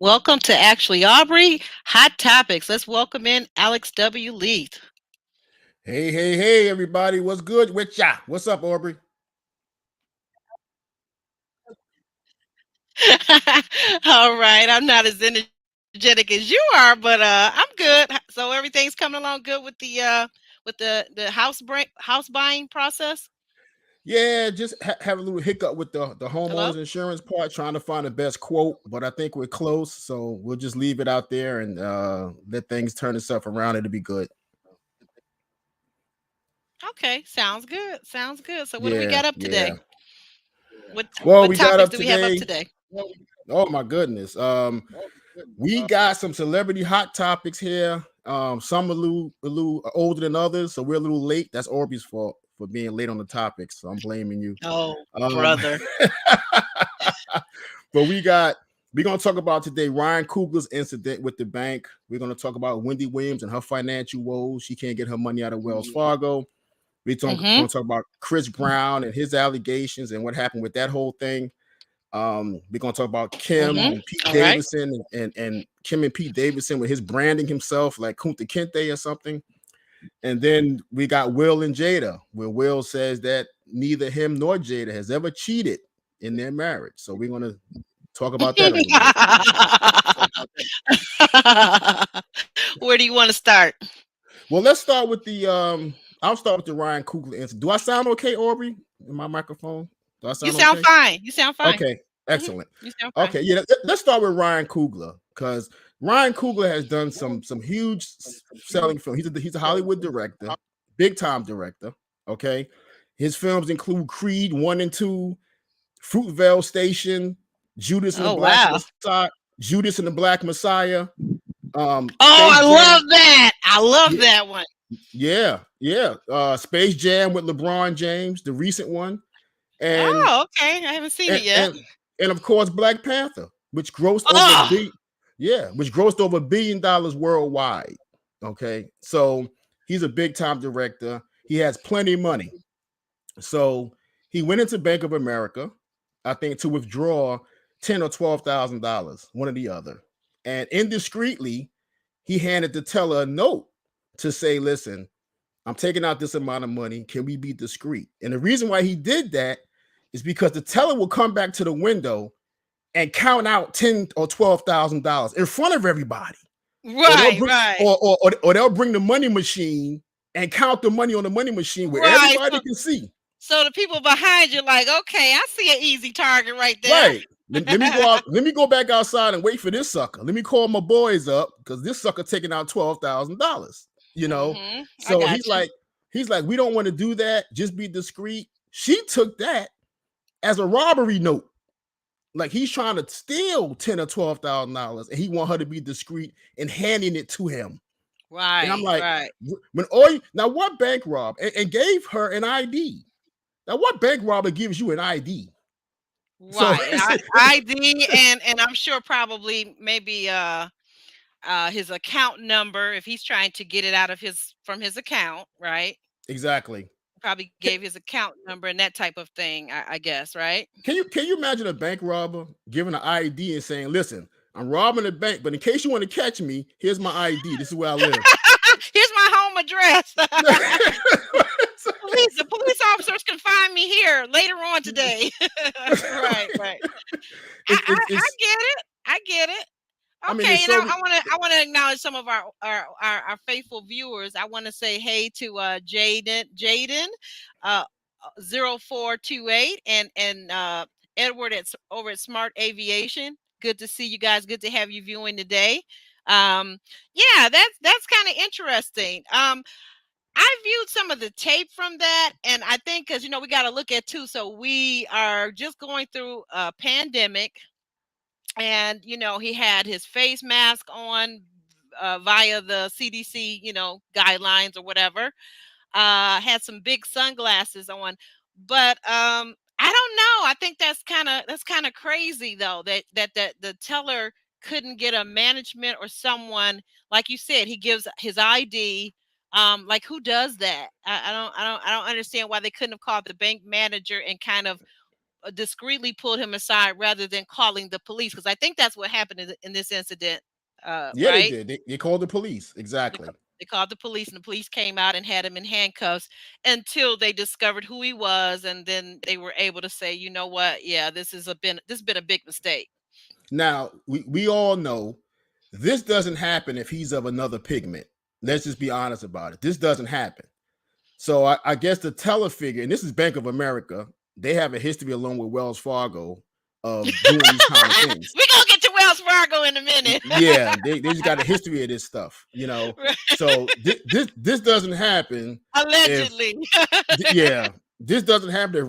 Welcome to Actually Aubrey Hot Topics. Let's welcome in Alex W. Leith. Hey, everybody. What's good with ya? What's up, Aubrey? All right, I'm not as energetic as you are, but I'm good. So everything's coming along good with the house buying process. Yeah, just have a little hiccup with the Hello. homeowners insurance part, trying to find the best quote, but I think we're close. So we'll just leave it out there and let things turn itself around. It'll be good. Okay, sounds good. Sounds good. So what do we Yeah, got up yeah. today? What Well, what we got topics up do we have up today. today? Oh my goodness. We got some celebrity hot topics here. Some a little older than others, so we're a little late. That's Aubrey's fault for being late on the topics. So I'm blaming you. Oh, Um, brother. but we're gonna talk about today Ryan Coogler's incident with the bank. We're gonna talk about Wendy Williams and her financial woes. She can't get her money out of Wells Fargo. Mm-hmm. Gonna talk about Chris Brown and his allegations and what happened with that whole thing. We're gonna talk about Kim Mm-hmm. and Pete All right. Davidson and Kim and Pete Davidson with his branding himself like Kunta Kinte or something. And then we got Will and Jada, where Will says that neither him nor Jada has ever cheated in their marriage. So we're gonna talk about that a little bit. Where do you want to start? Well, let's start with the I'll start with the Ryan Coogler incident. Do I sound okay, Aubrey? In my microphone? Do I You sound sound okay? fine. You sound fine. Okay, Hmm. excellent. You sound fine. Okay, yeah, let's start with Ryan Coogler because Ryan Coogler has done some huge selling film. He's a Hollywood director, big time director. Okay, his films include Creed 1 and 2, Fruitvale Station, Judas and the Oh Black wow. Messiah, Judas and the Black Messiah, Oh, Space I Jam. love that. I love Yeah, that one. yeah. Space Jam with LeBron James, the recent one, and Oh, okay. I haven't seen and it yet. and and of course Black Panther, which grossed over a Oh, billion. Yeah, which grossed over $1 billion worldwide. Okay, so he's a big time director. He has plenty of money. So he went into Bank of America, I think, to withdraw $10,000 or $12,000, one or the other, and indiscreetly he handed the teller a note to say, "Listen, I'm taking out this amount of money. Can we be discreet?" And the reason why he did that is because the teller will come back to the window and count out $10,000 or $12,000 in front of everybody, or they'll right, bring right, or they'll bring the money machine and count the money on the money machine where right. everybody So, can see. so the people behind you, like, okay, I see an easy target right there. Right. Let me go out. Let me go back outside and wait for this sucker. Let me call my boys up because this sucker taking out $12,000. You know, Mm-hmm. I so got you. he's like, we don't want to do that. Just be discreet. She took that as a robbery note. Like he's trying to steal $10,000 or $12,000, and he want her to be discreet and handing it to him. And I'm Right, like, right, when all you, now what bank rob and gave her an ID? Now what bank robber gives you an ID? So right. ID and I'm sure probably maybe his account number if he's trying to get it out of his from his account, right? exactly. Probably gave his account number and that type of thing, I guess, right? Can you imagine a bank robber giving an ID and saying, "Listen, I'm robbing a bank, but in case you want to catch me, here's my ID. This is where I live." Here's my home address. The police officers can find me here later on today. Right, right. I It's get it. I get it. I mean, Okay, it's and so I want to acknowledge some of our faithful viewers. I want to say hey to Jaden, uh, 0428 and Edward over at Smart Aviation. Good to see you guys. Good to have you viewing today. Yeah, that's kind of interesting. I viewed some of the tape from that, and I think because we got to look at too. So we are just going through a pandemic, and he had his face mask on via the CDC, guidelines or whatever. Had some big sunglasses on, but I don't know. I think that's kind of crazy though that the teller couldn't get a management or someone like you said. He gives his ID. Like who does that? I don't understand why they couldn't have called the bank manager and kind of discreetly pulled him aside rather than calling the police, because I think that's what happened in this incident, Yeah, they right? did. They called the police. They, ca- Exactly. they called the police, and the police came out and had him in handcuffs until they discovered who he was, and then they were able to say, you know what, yeah, this has been a big mistake. Now, we all know this doesn't happen if he's of another pigment. Let's just be honest about it. This doesn't happen. So I guess the teller figure, and this is Bank of America, they have a history along with Wells Fargo of doing these kind of things. We're gonna get to Wells Fargo in a minute. Yeah, they just got a history of this stuff, you know. Right. So this doesn't happen if Allegedly. yeah, this doesn't happen if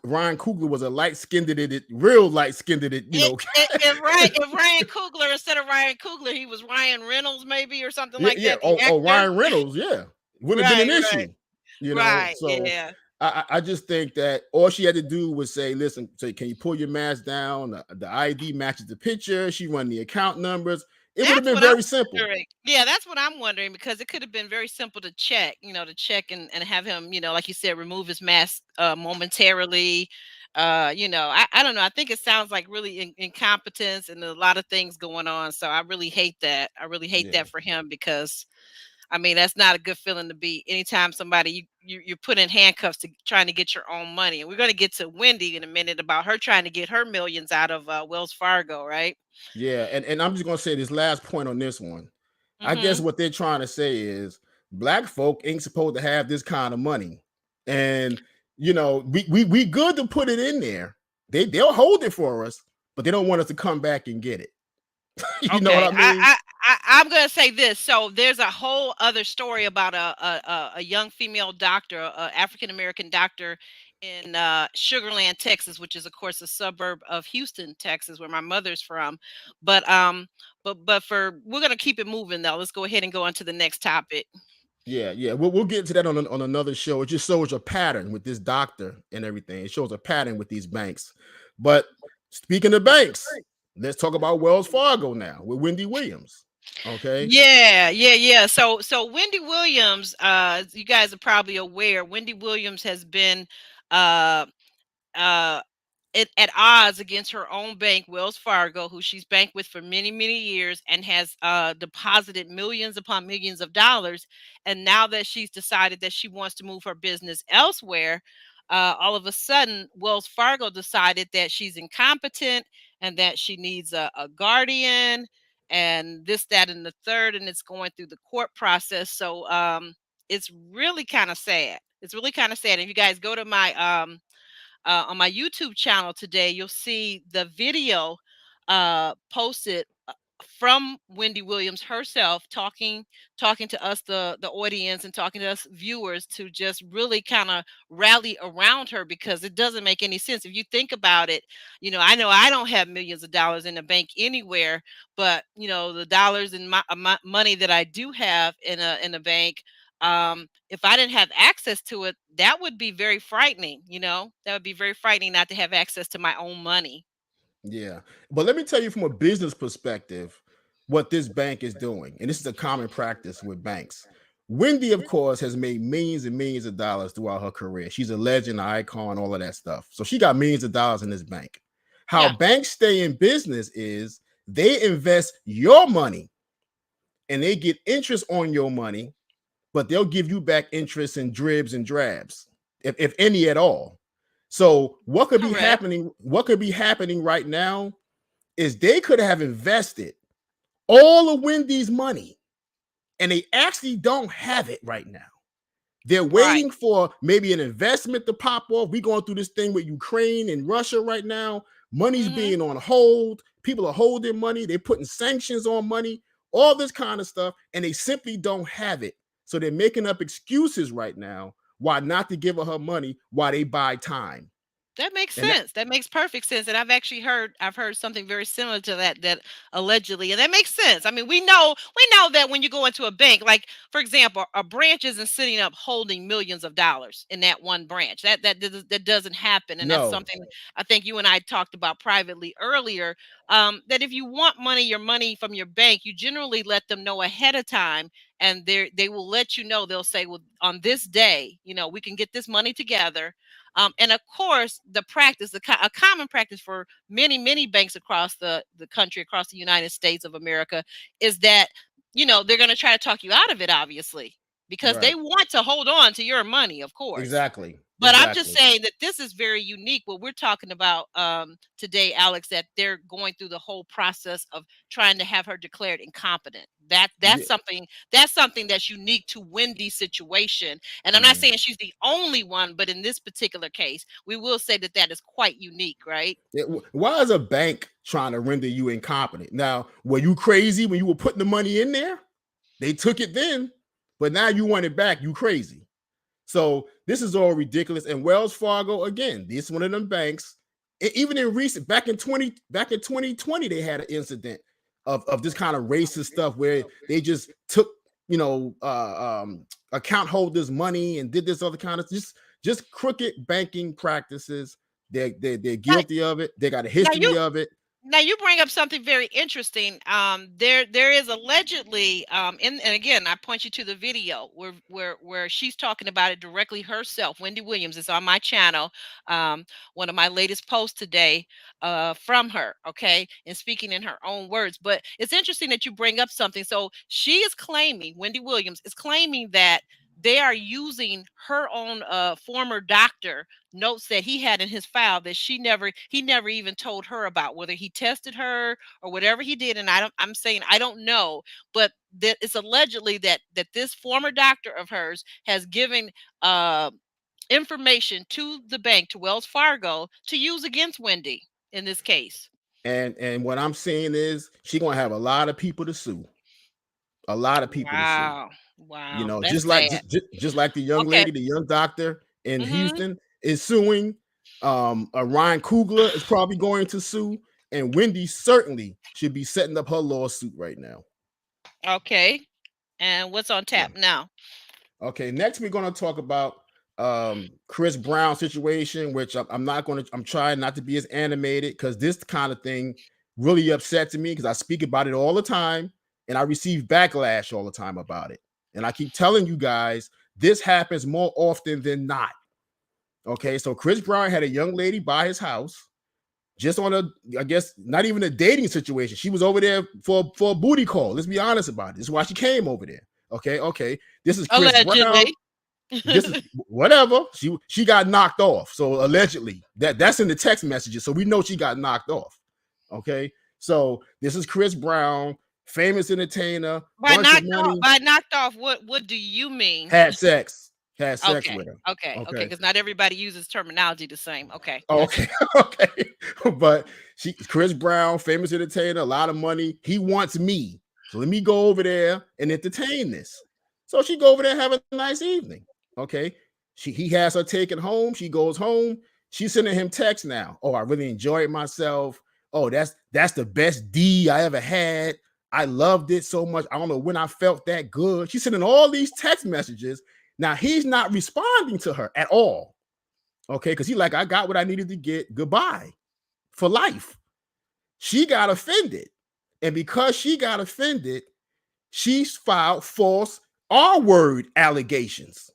Ryan Coogler was a light skinned it, real light skinned it, you know. If Ryan Coogler, instead of Ryan Coogler, he was Ryan Reynolds, maybe, or something Yeah, like yeah. that, the Oh, actor. Ryan Reynolds, yeah, wouldn't have been Right, an right, issue, you know. right. So Yeah. I just think that all she had to do was say, "Listen, say, can you pull your mask down? The ID matches the picture. She run the account numbers. It would have That's been what I'm very simple." wondering. Yeah, that's what I'm wondering, because it could have been very simple to check, to check and have him, like you said, remove his mask momentarily. I don't know. I think it sounds like really incompetence and a lot of things going on. So I really hate that. I really hate Yeah, that for him, because I mean, that's not a good feeling to be anytime somebody you put in handcuffs to trying to get your own money. And we're going to get to Wendy in a minute about her trying to get her millions out of Wells Fargo, right? yeah, and I'm just gonna say this last point on this one. I guess Mhm. what they're trying to say is black folk ain't supposed to have this kind of money, and we good to put it in there. They'll hold it for us, but they don't want us to come back and get it. You know what Okay, I mean? I'm gonna say this. So there's a whole other story about a young female doctor, a African American doctor in Sugarland, Texas, which is of course a suburb of Houston, Texas, where my mother's from. But for we're gonna keep it moving though. Let's go ahead and go on to the next topic. Yeah, yeah. We'll get to that on another show. It just shows a pattern with this doctor and everything. It shows a pattern with these banks. But speaking of banks, let's talk about Wells Fargo now with Wendy Williams. Okay. Yeah, yeah, yeah. So Wendy Williams, you guys are probably aware, Wendy Williams has been uh uh at odds against her own bank, Wells Fargo, who she's banked with for many, many years and has deposited millions upon millions of dollars. And now that she's decided that she wants to move her business elsewhere, all of a sudden, Wells Fargo decided that she's incompetent and that she needs a guardian and this, that, and the third. And it's going through the court process. So it's really kind of sad. It's really kind of sad. And if you guys go to my on my YouTube channel today, you'll see the video posted from Wendy Williams herself talking to us, the audience, and talking to us viewers, to just really kind of rally around her, because it doesn't make any sense if you think about it. I know I don't have millions of dollars in the bank anywhere, but the dollars and my money that I do have in a bank, if I didn't have access to it, that would be very frightening. That would be very frightening not to have access to my own money. Yeah. But let me tell you from a business perspective what this bank is doing. And this is a common practice with banks. Wendy, of course, has made millions and millions of dollars throughout her career. She's a legend, an icon, all of that stuff. So she got millions of dollars in this bank. How Yeah. banks stay in business is they invest your money and they get interest on your money, but they'll give you back interest in dribs and drabs, if any at all. So what could be Correct. happening? What could be happening right now is they could have invested all of Wendy's money and they actually don't have it right now. They're Right. waiting for maybe an investment to pop off. We're going through this thing with Ukraine and Russia right now. Money's Hmm. being on hold. People are holding money. They're putting sanctions on money, all this kind of stuff, and they simply don't have it. So they're making up excuses right now why not to give her money while they buy time. That makes And that, sense. That makes perfect sense. And I've heard something very similar to that allegedly, and that makes sense. I mean, we know that when you go into a bank, like for example, a branch isn't sitting up holding millions of dollars in that one branch. That doesn't happen, and that's no, something I think you and I talked about privately earlier. That if you want your money from your bank, you generally let them know ahead of time, and they will let you know. They'll say, well, on this day, we can get this money together. And of course, the practice, a common practice for many banks across the country, across the United States of America, is that they're going to try to talk you out of it, obviously, because they Right. want to hold on to your money, of course. Exactly. But I'm just Exactly. saying that this is very unique. What we're talking about today, Alex, that they're going through the whole process of trying to have her declared incompetent. That's Yeah. something that's unique to Wendy's situation. And I'm not Mhm. saying she's the only one, but in this particular case, we will say that that is quite unique, right? Why is a bank trying to render you incompetent? Now, were you crazy when you were putting the money in there? They took it then, but now you want it back. You crazy. So this is all ridiculous. And Wells Fargo, again, this one of them banks. Even in recent back in 2020, they had an incident of this kind of racist stuff where they just took account holders' money and did this other kind of just crooked banking practices. They're Now, guilty of it. They got a now history you of it. Now you bring up something very interesting. There is allegedly, and again, I point you to the video where she's talking about it directly herself. Wendy Williams is on my channel. One of my latest posts today, from her. Okay, and speaking in her own words. But it's interesting that you bring up something. So she is claiming, Wendy Williams is claiming that they are using her own former doctor notes that he had in his file that he never even told her about, whether he tested her or whatever he did. And I'm saying I don't know, but that it's allegedly that this former doctor of hers has given uh information to the bank, to Wells Fargo, to use against Wendy in this case. And what I'm saying is she gonna have a lot of people to sue. A lot of people to sue. Wow. You Wow, know, that's sad. just like the young Okay. lady, the young doctor in Hmm. Houston is suing. Ryan Coogler is probably going to sue, and Wendy certainly should be setting up her lawsuit right now. Okay, and what's on Yeah. tap now? Okay, next we're going to talk about Chris Brown situation, which I'm not going to. I'm trying not to be as animated because this kind of thing really upsets me because I speak about it all the time and I receive backlash all the time about it. And I keep telling you guys this happens more often than not. Okay, so Chris Brown had a young lady by his house just on a, I guess, not even a dating situation. She was over there for a booty call. Let's be honest about it. This is why she came over there. Okay. This is Chris Brown. Allegedly. This is whatever. She got knocked off. So allegedly, that's in the text messages. So we know she got knocked off. Okay. So this is Chris Brown, famous entertainer, bunch of money, By knocked off, what do you mean? had sex, had sex Okay, with her. okay, Okay. because not everybody uses terminology the same. Okay, Oh, gotcha. okay. Okay. But Chris Brown, famous entertainer, a lot of money. He wants me. So let me go over there and entertain this. So she go over there and have a nice evening. Okay. He has her taken home. She goes home. She's sending him texts now. Oh, I really enjoyed myself. Oh, that's the best D I ever had. I loved it so much. I don't know when I felt that good. She's sending all these text messages. Now he's not responding to her at all. Okay, because he like, I got what I needed to get. Goodbye for life. She got offended. And because she got offended, she's filed false R word allegations.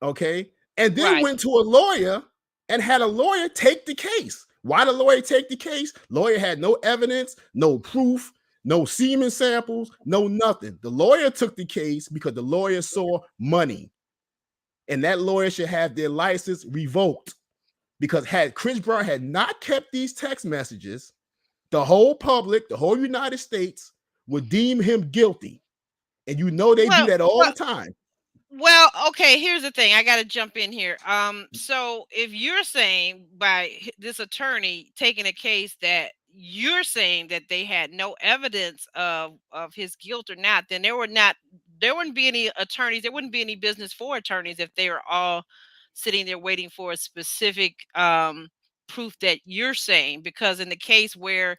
Okay. And then Right. went to a lawyer and had a lawyer take the case. Why the lawyer take the case? Lawyer had no evidence, no proof, no semen samples, no nothing. The lawyer took the case because the lawyer saw money. And that lawyer should have their license revoked. Because had Chris Brown had not kept these text messages, the whole public, the whole United States would deem him guilty. And you know they do Well, that all well, the time. okay, here's the thing. I got to jump in here. So if you're saying by this attorney taking a case that you're saying that they had no evidence of his guilt or not, then there wouldn't be any attorneys, there wouldn't be any business for attorneys if they were all sitting there waiting for a specific proof that you're saying, because in the case where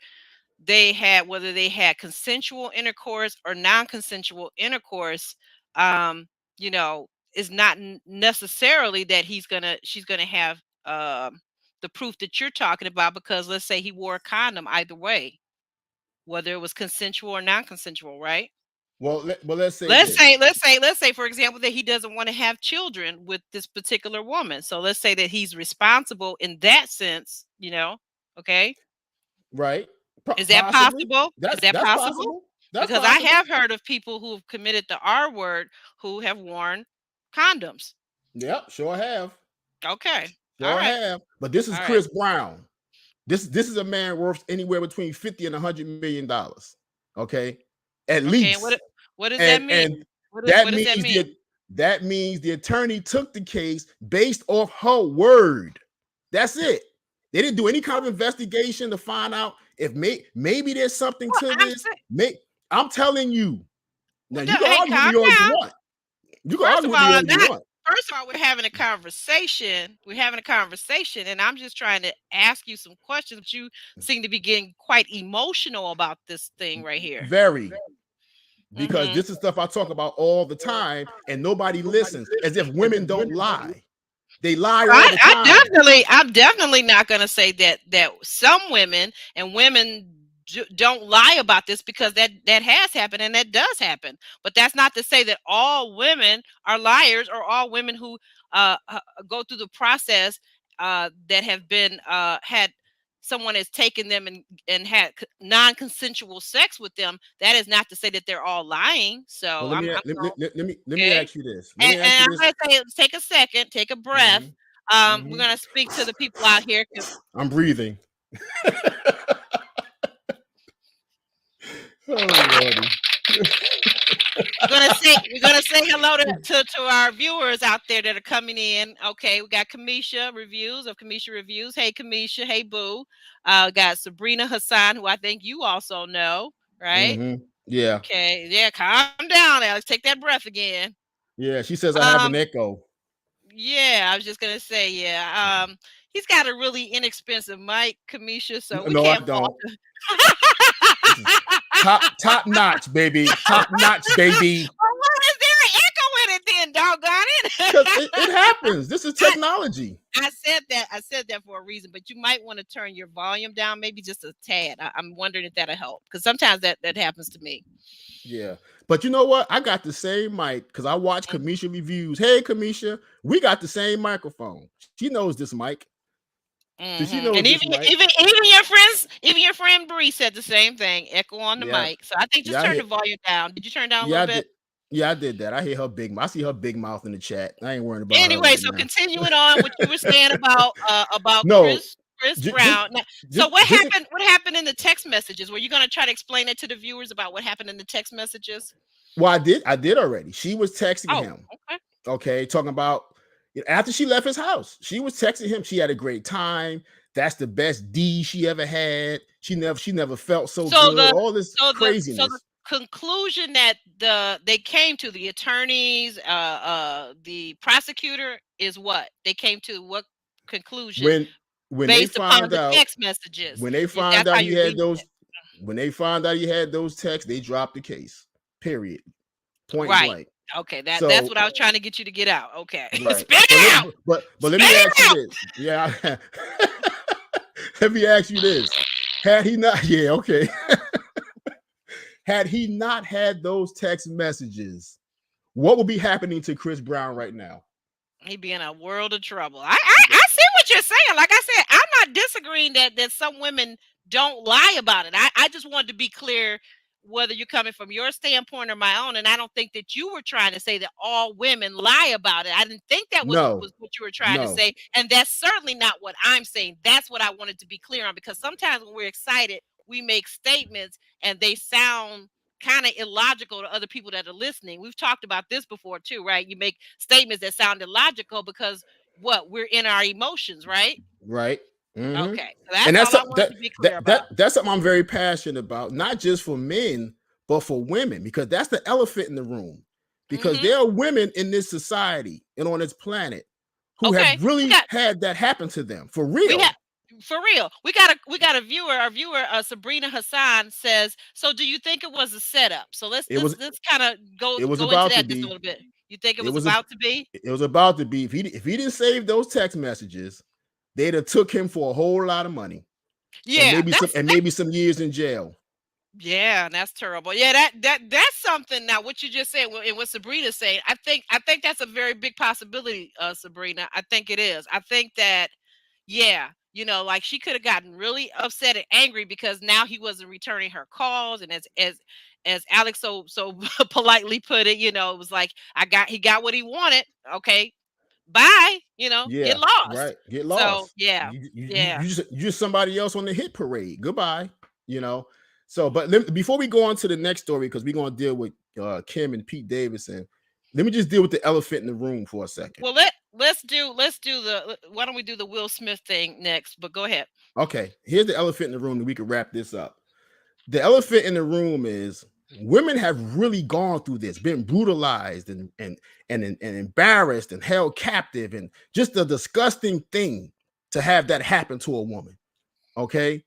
they had, whether they had consensual intercourse or non-consensual intercourse, um you know is not necessarily that she's gonna have the proof that you're talking about, because let's say he wore a condom, either way, whether it was consensual or non-consensual, right? Well, let's say this. Let's say, for example, that he doesn't want to have children with this particular woman. So let's say that he's responsible in that sense, okay? Right? Is that Possibly. possible? Is that That's possible? possible. That's Because I possible. have heard of people who have committed the R word who have worn condoms. Yep, sure have. Okay. All Sure right. have. But this is All right. Chris Brown. This is a man worth anywhere between 50 and $100 million. Okay, at Okay. And least. what does that And mean? that What does that means mean? the attorney took the case based off her word. That's it. They didn't do any kind of investigation to find out if maybe there's something Well, to I'm this. saying, I'm telling you. Now you can hey, argue with calm me all you down. want. You can First argue of with me all, all I'm you not. want. First of all, we're having a conversation. We're having a conversation, and I'm just trying to ask you some questions. But you seem to be getting quite emotional about this thing right here. Very. Because Mm-hmm. this is stuff I talk about all the time, and nobody listens. As if women don't lie. They lie all the time. I'm definitely not going to say that some women and women don't lie about this, because that has happened and that does happen. But that's not to say that all women are liars, or all women who go through the process that have been had someone has taken them and had non-consensual sex with them. That is not to say that they're all lying. Well, So let I'm me let me okay. ask you this. Let And me ask you and I'm this. gonna say, take a second, take a breath. Mhm, We're mhm. gonna speak to the people out here. I'm breathing. Oh lordy. We're gonna say hello to our viewers out there that are coming in. Okay, we got Kamisha reviews. Hey Kamisha, hey Boo. Got Sabrina Hassan, who I think you also know, right? Yeah. Okay, yeah, calm down, Alex. Take that breath again. Yeah. She says I have an Um, echo. yeah, I was just gonna say, yeah. He's got a really inexpensive mic, Kamisha, so we No, I can't fault don't. him. This is top notch, baby. Top notch, baby. Well, why is there an echo in it then, doggone Because it? it happens. This is I, technology. I said that. I said that for a reason, but you might want to turn your volume down, maybe just a tad. I'm wondering if that'll help, because sometimes that happens to me. Yeah. But you know what? I got the same mic because I watch Kamisha reviews. Hey, Kamisha, we got the same microphone. She knows this mic. So she knows And this mic. even your friend Bree said the same thing. Echo on the Yeah. mic. So I think just Yeah, I turn the hit. volume down. Did you turn down a Yeah, little I bit? did. Yeah, I did that. I hear her big. I see her big mouth in the chat. I ain't worrying about her Anyway, right so now. continuing on what you were saying about No, Chris just Brown. Now, so what just happened? What happened in the text messages? Were you going to try to explain it to the viewers about what happened in the text messages? well, I did already. She was texting Oh, him. okay. Okay, talking about after she left his house, she was texting him. She had a great time. That's the best D she ever had. She never felt so So good. the All this so the craziness. conclusion that they came to, the attorneys, the prosecutor, is what they came to, what conclusion When when they based upon found the out text messages. when they found That's how out he you're had reading those it. when they found out he had those texts, they dropped the case. Period. Point Right. blank. Okay, that's So what I was trying to get you to get out. Okay. right. Spit But it let out. but let Spit me it ask you out. this. Yeah. Let me ask you this. Had he not, yeah, okay. Had he not had those text messages, what would be happening to Chris Brown right now? He'd be in a world of trouble. I see what you're saying. Like I said, I'm not disagreeing that some women don't lie about it. I just wanted to be clear whether you're coming from your standpoint or my own. And I don't think that you were trying to say that all women lie about it. I didn't think that No, was what you were trying to no, say. And that's certainly not what I'm saying. That's what I wanted to be clear on, because sometimes when we're excited, we make statements and they sound kind of illogical to other people that are listening. We've talked about this before too, right? You make statements that sound illogical because what, we're in our emotions, right? right? Hmm. Okay, so And that's that's all I some- wanted to be clear about. that's something I'm very passionate about, not just for men, but for women, because that's the elephant in the room. Because Hmm. there are women in this society and on this planet who Okay, have we really got had that happen to them for we have real. for real. We got a viewer. Our viewer, Sabrina Hassan, says, "So, do you think it was a setup?" So let's It let's was let's kind of it was go into about to that just a be. little bit. You think it It was was a about to be? it was about to be. If he didn't save those text messages, they'd have took him for a whole lot of money and Yeah, maybe some years in jail. Yeah, and that's terrible. Yeah, that's something. Now, what you just said and what Sabrina's saying, I think that's a very big possibility, Sabrina. I think it is. I think that, yeah, like she could have gotten really upset and angry because now he wasn't returning her calls, and as Alex so politely put it, it was like he got what he wanted. Okay, bye. Get Yeah, lost. right. Get So lost. yeah, You yeah. just somebody else on the hit parade. Goodbye. You know. So, but before we go on to the next story, because we're gonna deal with Kim and Pete Davidson, let me just deal with the elephant in the room for a second. Well, let's do the why don't we do the Will Smith thing next? But go ahead. Okay, here's the elephant in the room, and we can wrap this up. The elephant in the room is women have really gone through this, been brutalized and embarrassed and held captive, and just a disgusting thing to have that happen to a woman. Okay,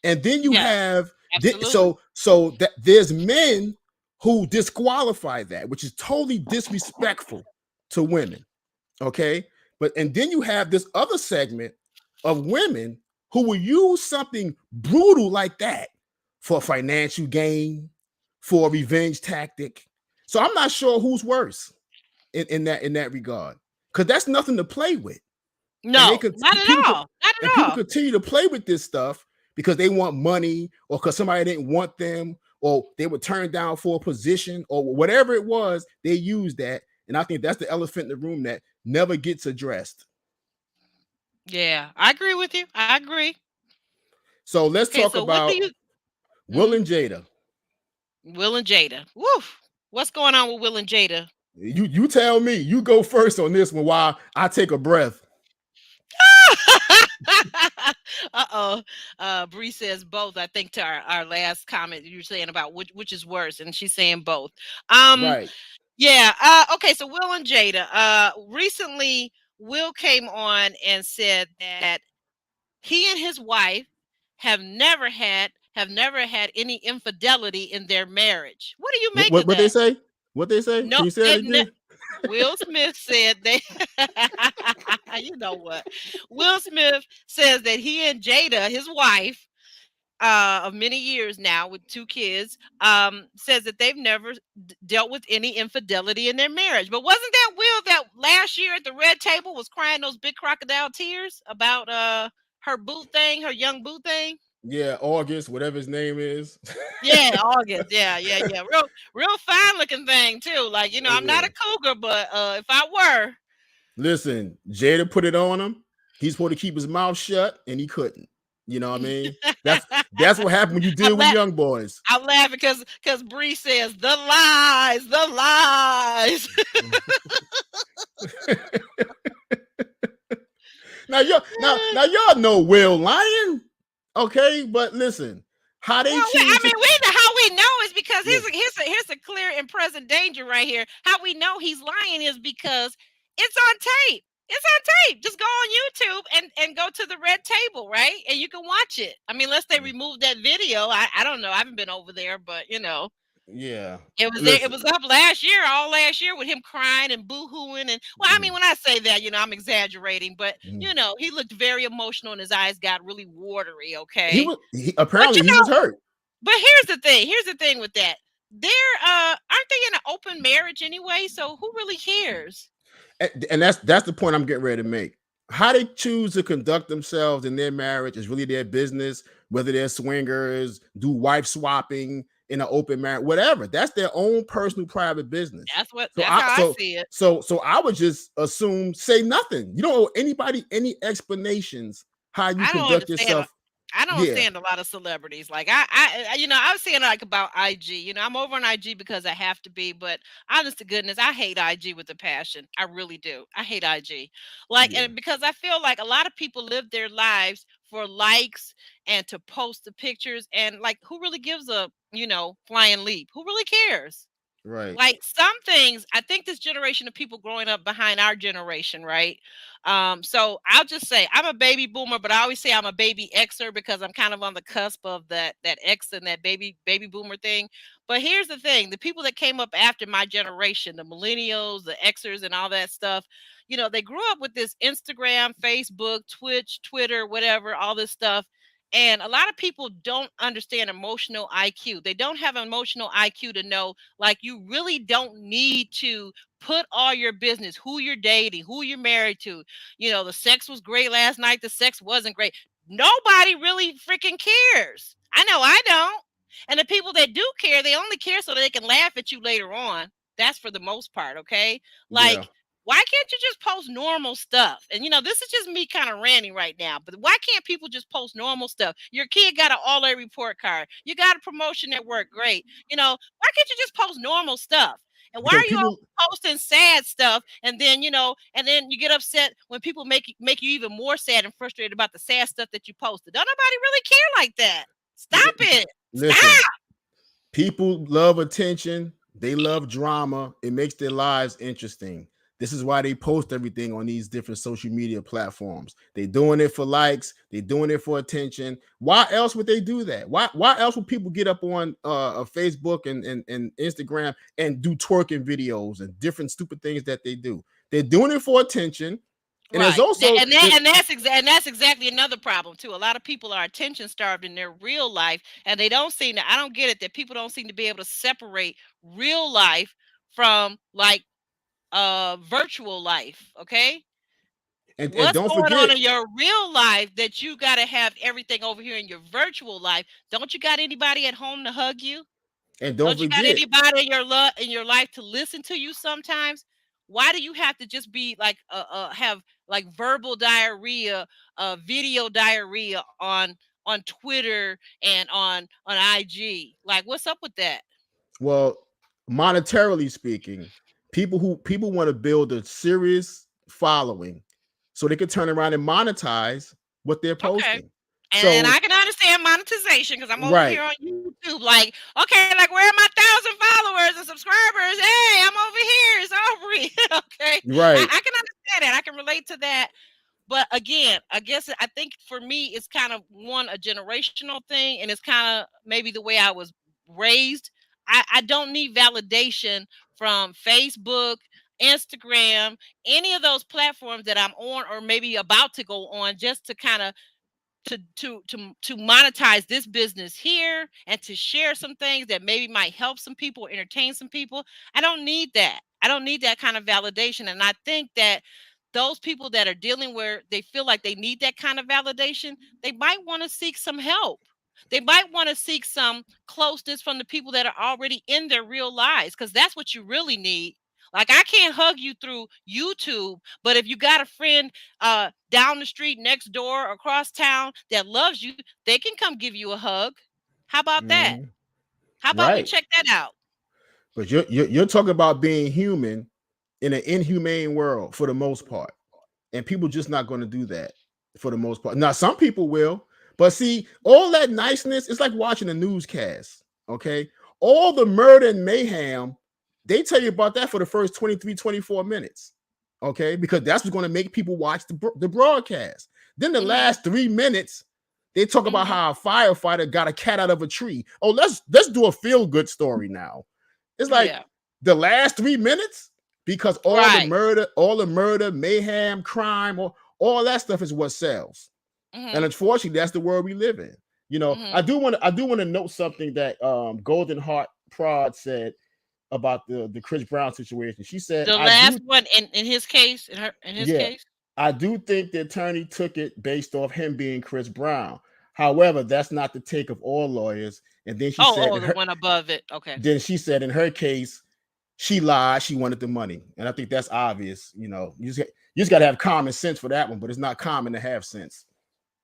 and then you Yes, have absolutely. so that there's men who disqualify that, which is totally disrespectful to women. Okay, but and then you have this other segment of women who will use something brutal like that for financial gain, for a revenge tactic. So I'm not sure who's worse in that regard, because that's nothing to play with. And they No, could not at people could all. Not and at people all. continue to play with this stuff because they want money, or because somebody didn't want them, or they were turned down for a position, or whatever it was. They use that, and I think that's the elephant in the room that never gets addressed. Yeah, I agree with you. I agree. So let's Okay, talk so what do about you? Will Mhm. and Jada. Will and Jada. Woof. What's going on with Will and Jada? You tell me. You go first on this one while I take a breath. Uh-oh. Bree says both. I think to our last comment you were saying about which is worse, and she's saying both. Um, Right. yeah. Okay, so Will and Jada. Recently Will came on and said that he and his wife have never had any infidelity in their marriage. What do you What make what, of what they that? say? What they say? No, Can you say it again? Will Smith said they you know what? Will Smith says that he and Jada, his wife, of many years now with two kids, says that they've never dealt with any infidelity in their marriage. But wasn't that Will that last year at the red table was crying those big crocodile tears about her boo thing, her young boo thing? Yeah, August, whatever his name is. Yeah, August. Yeah, yeah, yeah. Real fine looking thing too. Like, I'm not Yeah. a cougar, but if I were, Listen, Jada put it on him. He's supposed to keep his mouth shut, and he couldn't. You know what I mean? That's what happened when you I deal with laugh young boys. I laugh because Bree says the lies, the lies. Now y'all know Will lying. Okay, but listen, how they Well, I choose to mean, how we know is because yeah, here's a clear and present danger right here. How we know he's lying is because it's on tape. It's on tape. Just go on YouTube and go to the red table, right? And you can watch it. I mean, unless they remove that video. I don't know. I haven't been over there, but yeah. it was there. It Listen. was up last year, all last year, with him crying and boo-hooing. And well, I mean, mm, when I say that, I'm exaggerating, but mm. he looked very emotional and his eyes got really watery. He Okay, was but apparently he was hurt. but here's the thing. Here's the thing with that. They're aren't they in an open marriage anyway? So who really cares? And that's the point I'm getting ready to make. How they choose to conduct themselves in their marriage is really their business. Whether they're swingers, do wife swapping in an open marriage, whatever. That's their own personal private business. So That's I how I so see it. so I would just assume say nothing. You don't owe anybody any explanations how you I don't conduct understand. yourself. I don't Yeah, understand a lot of celebrities. Like I was saying like about IG. I'm over on IG because I have to be. But honest to goodness, I hate IG with a passion. I really do. I hate IG. Like, yeah, and because I feel like a lot of people live their lives for likes and to post the pictures, and like, who really gives a flying leap? Who really cares? right. Like some things, I think this generation of people growing up behind our generation, right? So I'll just say I'm a baby boomer, but I always say I'm a baby Xer because I'm kind of on the cusp of that X and that baby boomer thing. But here's the thing: the people that came up after my generation, the millennials, the Xers, and all that stuff, they grew up with this Instagram, Facebook, Twitch, Twitter, whatever, all this stuff. And a lot of people don't understand emotional IQ. They don't have emotional IQ to know, like, you really don't need to put all your business, who you're dating, who you're married to. The sex was great last night, the sex wasn't great. Nobody really freaking cares. I know I don't. And the people that do care, they only care so that they can laugh at you later on. That's for the most part, okay? Yeah. Like, why can't you just post normal stuff? And this is just me kind of ranting right now, but why can't people just post normal stuff? Your kid got an all A report card. You got a promotion at work. Great. Why can't you just post normal stuff? And why Because are you people all posting sad stuff? And then you get upset when people make you even more sad and frustrated about the sad stuff that you posted. Don't nobody really care like that. Stop it. listen, Stop. people love attention. They love drama. It makes their lives interesting. This is why they post everything on these different social media platforms. They're doing it for likes. They're doing it for attention. Why else would they do that? Why else would people get up on Facebook and Instagram and do twerking videos and different stupid things that they do? They're doing it for attention. And there's Right. also And that's exactly another problem too. A lot of people are attention starved in their real life, and they don't seem to. I don't get it that people don't seem to be able to separate real life from, like, virtual life. Okay, and what's don't going on forget in your real life that you got to have everything over here in your virtual life? Don't you got anybody at home to hug you? and don't Don't you got forget anybody in your life to listen to you sometimes? Why do you have to just be like have like verbal diarrhea, video diarrhea on Twitter and on IG? Like, what's up with that? well, monetarily speaking, people want to build a serious following so they can turn around and monetize what they're Okay. posting. And So I can understand monetization because I'm over right, here on YouTube. Like, okay, like, where are my 1,000 followers and subscribers? Hey, I'm over here. It's Aubrey. Okay, right. I can understand that. I can relate to that. But again, I think for me, it's kind of a generational thing, and it's kind of maybe the way I was raised. I don't need validation from Facebook, Instagram, any of those platforms that I'm on or maybe about to go on, just to kind of to monetize this business here and to share some things that maybe might help some people, entertain some people. I don't need that. I don't need that kind of validation. And I think that those people that are dealing where they feel like they need that kind of validation, they might want to seek some help. They might want to seek some closeness from the people that are already in their real lives, because that's what you really need. Like, I can't hug you through YouTube, but if you got a friend down the street, next door, across town, that loves you, they can come give you a hug. How about that? Mhm. How about we Right. check that out? But you're talking about being human in an inhumane world for the most part. And people just not going to do that for the most part. Now, some people will, but see, all that niceness, it's like watching a newscast. Okay. All the murder and mayhem, they tell you about that for the first 23, 24 minutes. Okay. Because that's what's going to make people watch the broadcast. Then the Hmm. last 3 minutes, they talk about Hmm. how a firefighter got a cat out of a tree. Oh, let's do a feel good story now. It's like Yeah. the last 3 minutes, because Right. all the murder, mayhem, crime, all that stuff is what sells. And Hmm. unfortunately, that's the world we live in. Hmm. I do want to note something that Golden Heart Prod said about the Chris Brown situation. She said, The last one in his case, in his yeah, case. I do think the attorney took it based off him being Chris Brown. However, that's not the take of all lawyers. And then she said Oh, the one above it. Okay. in her case, she lied. She wanted the money, and I think that's obvious. You just got to have common sense for that one, but it's not common to have sense.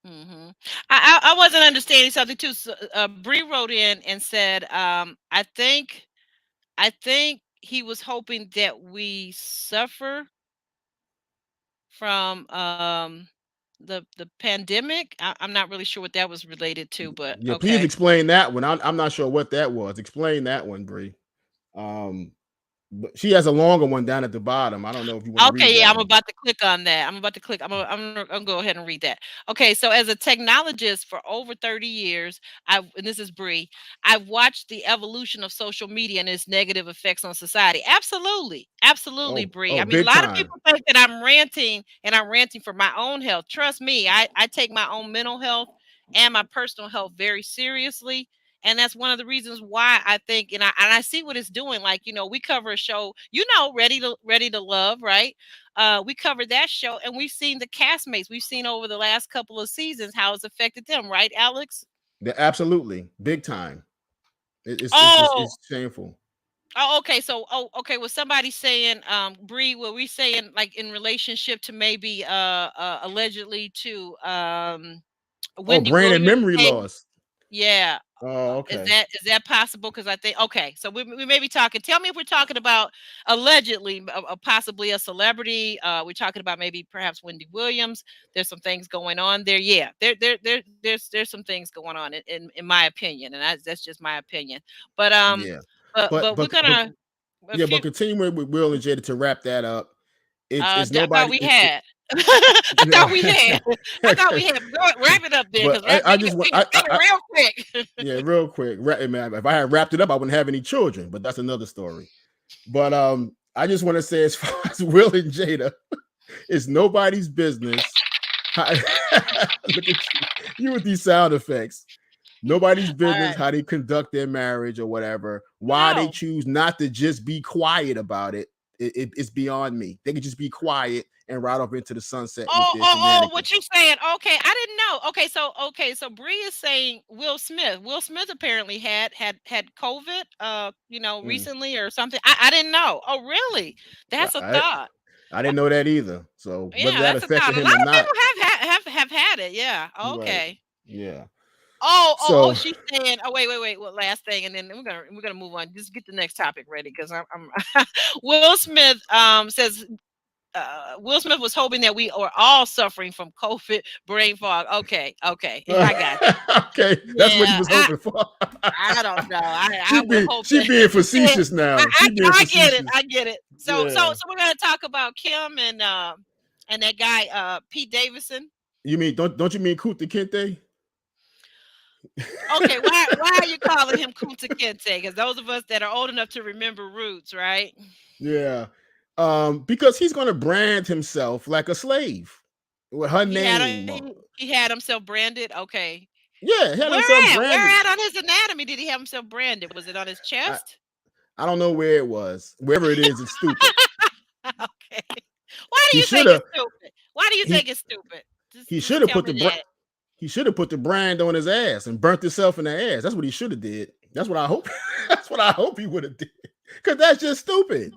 Hmm. I wasn't understanding something too. So, Bree wrote in and said, I think he was hoping that we suffer from the pandemic. I'm not really sure what that was related to, but Yeah, please okay. explain that one. I'm not sure what that was. Explain that one, Bree. Um, but she has a longer one down at the bottom. I don't know if you want to read Okay, yeah, that I'm one. about to click on that. I'm about to click. I'm gonna go ahead and read that. Okay, so as a technologist for over 30 years, and this is Bree, I've watched the evolution of social media and its negative effects on society. Absolutely, absolutely, Bree. Oh, I mean, a big lot of time. people think that I'm ranting, and I'm ranting for my own health. Trust me, I take my own mental health and my personal health very seriously. And that's one of the reasons why I think, and I see what it's doing. Like, we cover a show, Ready to Love, right? We covered that show, and we've seen the castmates. We've seen over the last couple of seasons how it's affected them, right, Alex? Absolutely, big time. Oh, It's shameful. oh, okay. So, okay. Was somebody saying, Bree? Were we saying like in relationship to maybe, allegedly to, Oh, Wendy brain and Williams' memory case? loss. Yeah. Oh, Is okay. that possible? Because I think, okay, so we may be talking. Tell me if we're talking about allegedly, possibly a celebrity. We're talking about maybe perhaps Wendy Williams. There's some things going on there. Yeah, there's some things going on in my opinion, and that's just my opinion. But Yeah, but but we're but but gonna a yeah, but few. continuing with Will and Jada to wrap that up, it's I thought nobody. we had. I thought we had. I thought we had. Go wrap it up there, but because I make just it want make it real quick. yeah, real quick. Man, if I had wrapped it up, I wouldn't have any children. But that's another story. But I just want to say, as far as Will and Jada, it's nobody's business. Look at you with these sound effects. Nobody's All business right. how they conduct their marriage or whatever. Why they No. choose not to just be quiet about it, it's beyond me. They could just be quiet and ride off into the sunset with Oh, their oh, oh, what shenanigans. you saying? Okay, I didn't know. Okay, so Bree is saying Will Smith. Will Smith apparently had COVID, Mm. recently or something. I didn't know. Oh, really? That's a I, thought. I didn't know that either. So whether Yeah, that that's a thought. affected A him or lot of not, people have had it. Yeah. right? Okay. Yeah. Oh, So she's saying. Oh, wait. Well, last thing, and then we're gonna move on. Just get the next topic ready, because I'm Will Smith says, Will Smith was hoping that we are all suffering from COVID brain fog. Okay, I got you. okay, that's what he Yeah, was hoping for. I don't know. I would hope She that. being Yeah, facetious now. She being I get it. facetious. I get it. So Yeah. we're gonna talk about Kim and that guy, Pete Davidson. You mean don't you mean Kuta Kente? Okay, why are you calling him Kunta Kinte? Because those of us that are old enough to remember Roots, right? Yeah. Because he's gonna brand himself like a slave with her He had name. he had himself branded. Okay, Yeah, he had where himself at? Where branded. at on his anatomy did he have himself branded? Was it on his I, chest? I don't know where it was. Wherever it is, it's stupid. Okay. Why do He you should think it's have stupid? Why do you he think it's stupid? he should Just have tell put me that. he should have put the brand on his ass and burnt himself in the ass. That's what he should have did. That's what I hope. That's what I hope he would have did. Because that's just stupid.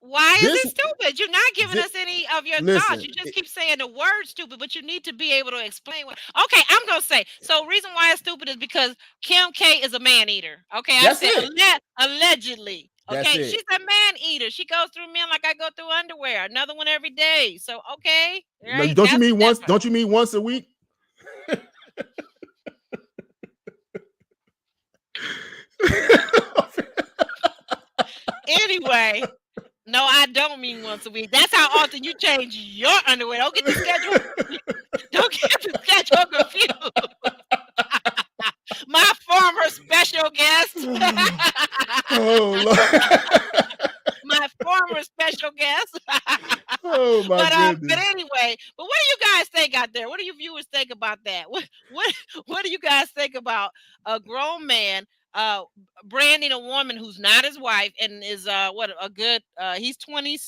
Why is This, it stupid? You're not giving this us any of your thoughts. listen. You just keep saying the word stupid, but you need to be able to explain what. Okay, I'm gonna say. So reason why it's stupid is because Kim K is a man eater. Okay, I That's said it. allegedly. That's Okay, it. she's a man eater. She goes through men like I go through underwear. Another one every day. So okay, right? Don't you That's mean the once? difference. Don't you mean once a week? Anyway, no, I don't mean once a week. That's how often you change your underwear. Don't get the schedule. Don't get the schedule confused. My former special guest. Oh Lord. My former special guest. Oh my But goodness. anyway, but what do you guys think out there? What do you viewers think about that? What do you guys think about a grown man branding a woman who's not his wife and is what a good he's 20,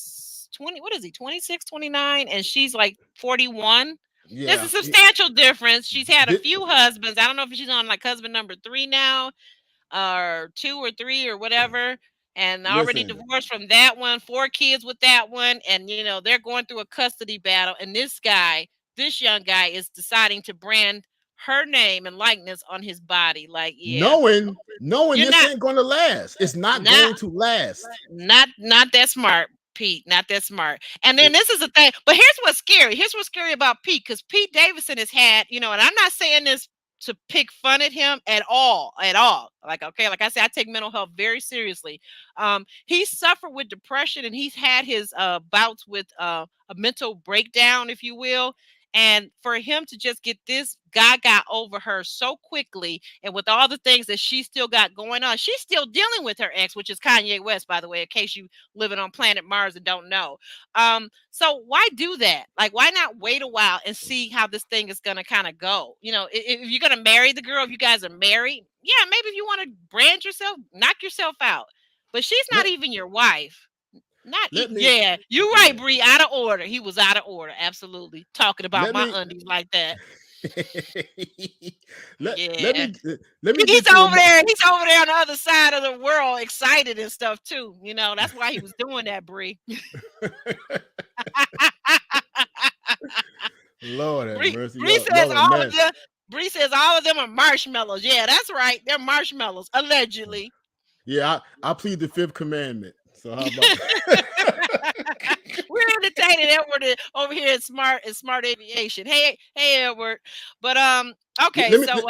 what is he, 26, 29, and she's like 41. There's a Yeah. substantial difference. She's had a Di- few husbands. I don't know if she's on like husband number 3 now, or 2 or 3 or whatever, and already Listen, divorced from that one, 4 kids with that one, and they're going through a custody battle, and this young guy is deciding to brand her name and likeness on his body. Like, yeah, knowing you're this ain't gonna last. It's not not going to last. not that smart, Pete. Not that smart. And then It, this is the thing. But here's what's scary. Here's what's scary about Pete, because Pete Davidson has had, and I'm not saying this to pick fun at him at all, at all. Like, okay, like I said, I take mental health very seriously. He suffered with depression, and he's had his bouts with a mental breakdown, if you will. And for him to just get this gaga over her so quickly, and with all the things that she still got going on, she's still dealing with her ex, which is Kanye West, by the way, in case you living on planet Mars and don't know. So why do that? Like, why not wait a while and see how this thing is gonna kind of go? You know, if you're gonna marry the girl, if you guys are married, yeah, maybe if you want to brand yourself, knock yourself out. But she's not let even your wife. Not let me yeah, you're right, yeah Bree. Out of order. He was out of order. Absolutely. Talking about let my me undies like that. let Yeah. me let me He's get you a over there. He's over there on the other side of the world, excited and stuff too. You know, that's why he was doing that, Bree. Lord have Bree, mercy, Bree says y'all a all of mess. them. Bree says all of them are marshmallows. Yeah, that's right. They're marshmallows, allegedly. Yeah, I plead the fifth commandment. So how about that? We're entertaining Edward over here in smart aviation. Hey, Edward. But okay, let me so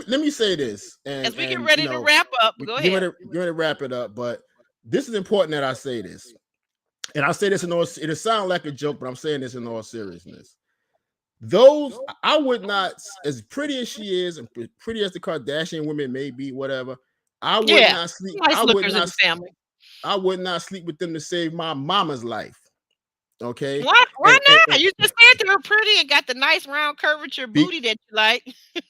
let me say this, as we get and ready to wrap up, go get ahead. ready to wrap it up. But this is important that I say this, and I say this in all. It sounds like a joke, but I'm saying this in all seriousness. Those I would not, as pretty as she is, and pretty as the Kardashian women may be, whatever. I would Yeah, not sleep. nice lookers in the family. I would not sleep with them to save my mama's life. Okay, Why not? and You just said they were pretty and got the nice round curvature be, booty that you like.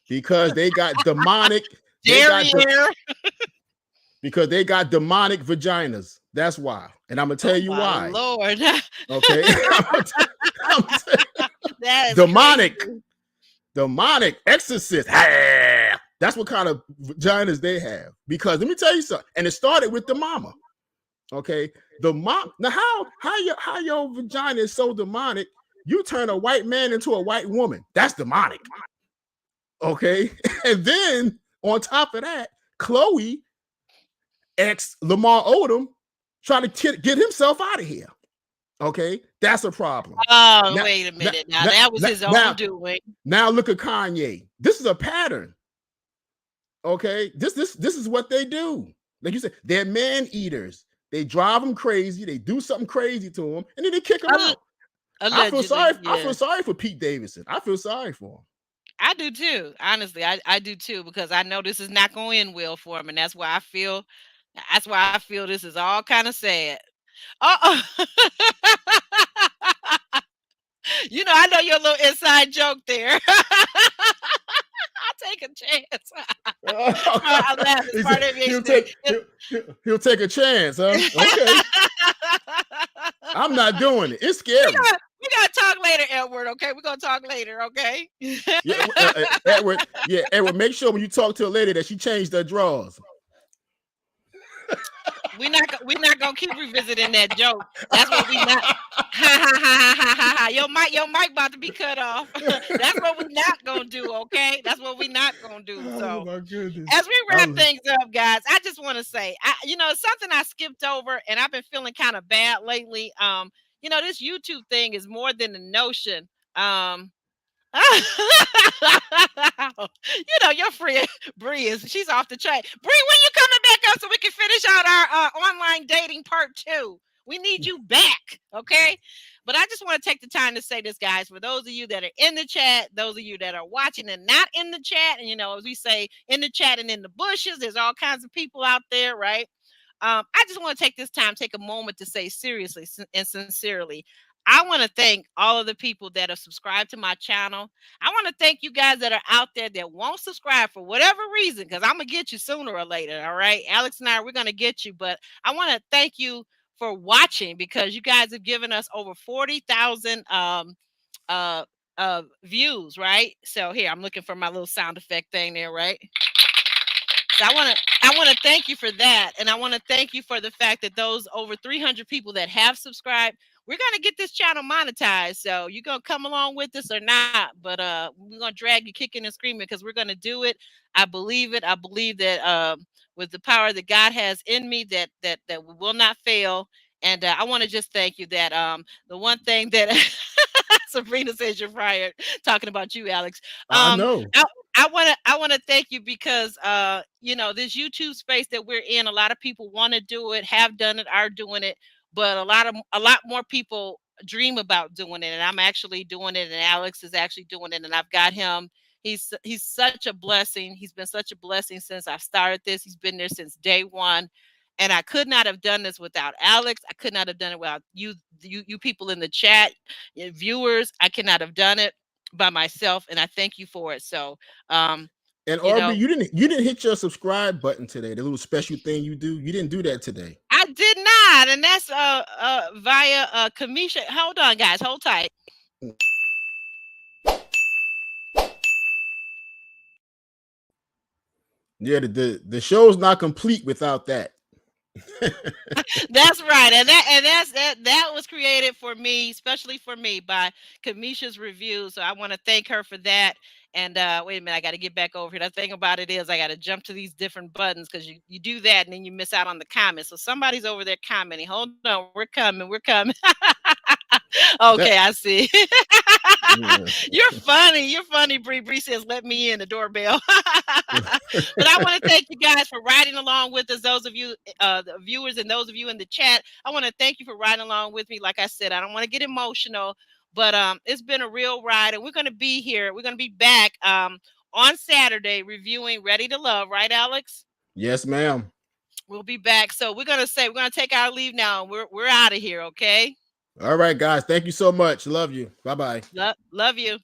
because they got demonic, they got the Derriere. because they got demonic vaginas. That's why, and I'm gonna tell Oh you my why. Lord. Okay, That is demonic, crazy. demonic exorcist. That's what kind of vaginas they have. Because let me tell you something, and it started with the mama. Okay, the mom. Now, how your vagina is so demonic? You turn a white man into a white woman. That's demonic. Okay, and then on top of that, Chloe ex Lamar Odom trying to get himself out of here. Okay, that's a problem. Oh, Now, wait a now, minute. Now that was his own now, doing. now look at Kanye. This is a pattern. Okay, this is what they do. Like you said, they're man eaters. They drive them crazy. They do something crazy to them, and then they kick them out. Allegedly, I yeah. feel sorry for Pete Davidson. I feel sorry for him. I do too. Honestly, I do too, because I know this is not going to end well for him, and that's why I feel this is all kind of sad. Uh-oh. I know your little inside joke there. I'll take a chance. I laugh. It's part of he'll aviation. take he'll take a chance, huh? Okay, I'm not doing it. It's scary. We gotta talk later, Edward. Okay, we're gonna talk later. Okay. Yeah, Edward. Yeah, Edward. Make sure when you talk to a lady that she changed her drawers. We're not gonna keep revisiting that joke. That's what we not. Ha ha ha ha ha ha ha. Your mic about to be cut off. That's what we not gonna do. Okay, that's what we not gonna do. Oh So my goodness. as we wrap things up, guys, I just want to say, something I skipped over, and I've been feeling kind of bad lately. This YouTube thing is more than a notion. Your friend Bree she's off the chain. Bree, when you coming back up so we can finish out our online dating part 2? We need you back, okay? But I just want to take the time to say this, guys, for those of you that are in the chat, those of you that are watching and not in the chat, and as we say, in the chat and in the bushes, there's all kinds of people out there, right? I just want to take this time, take a moment to say seriously and sincerely, I want to thank all of the people that have subscribed to my channel. I want to thank you guys that are out there that won't subscribe for whatever reason, because I'm going to get you sooner or later. All right. Alex and I, we're going to get you. But I want to thank you for watching, because you guys have given us over 40,000 views. Right. So here, I'm looking for my little sound effect thing there. Right. So I want to thank you for that. And I want to thank you for the fact that those over 300 people that have subscribed, we're going to get this channel monetized. So you're going to come along with us or not, but we're going to drag you kicking and screaming, because we're going to do it. I believe it. I believe that with the power that God has in me, that we will not fail. And I want to just thank you that the one thing that Sabrina says you're fired, talking about you, Alex. I know. I want to thank you, because this YouTube space that we're in, a lot of people want to do it, have done it, are doing it, but a lot more people dream about doing it, and I'm actually doing it, and Alex is actually doing it, and I've got him. He's such a blessing. He's been such a blessing since I've started this. He's been there since day one. And I could not have done this without Alex. I could not have done it without you people in the chat, viewers. I could not have done it by myself, and I thank you for it. So, um, And you RB, know, you didn't hit your subscribe button today. The little special thing you do. You didn't do that today. I did not, and that's via Kamisha. Hold on, guys, hold tight. Yeah, the show's not complete without that. That's right, and that was created for me, especially for me, by Kamisha's review. So I want to thank her for that. And wait a minute, I got to get back over here. The thing about it is, I got to jump to these different buttons because you do that and then you miss out on the comments. So somebody's over there commenting. Hold on, we're coming, we're coming. Okay, That I see. yeah. You're funny. Bree says, "Let me in." The doorbell. But I want to thank you guys for riding along with us. Those of you, the viewers, and those of you in the chat, I want to thank you for riding along with me. Like I said, I don't want to get emotional, but it's been a real ride, and we're going to be here. We're going to be back on Saturday reviewing Ready to Love. Right, Alex? Yes, ma'am. We'll be back. So we're going to take our leave now, and we're out of here. Okay. All right, guys. Thank you so much. Love you. Bye-bye. Love you.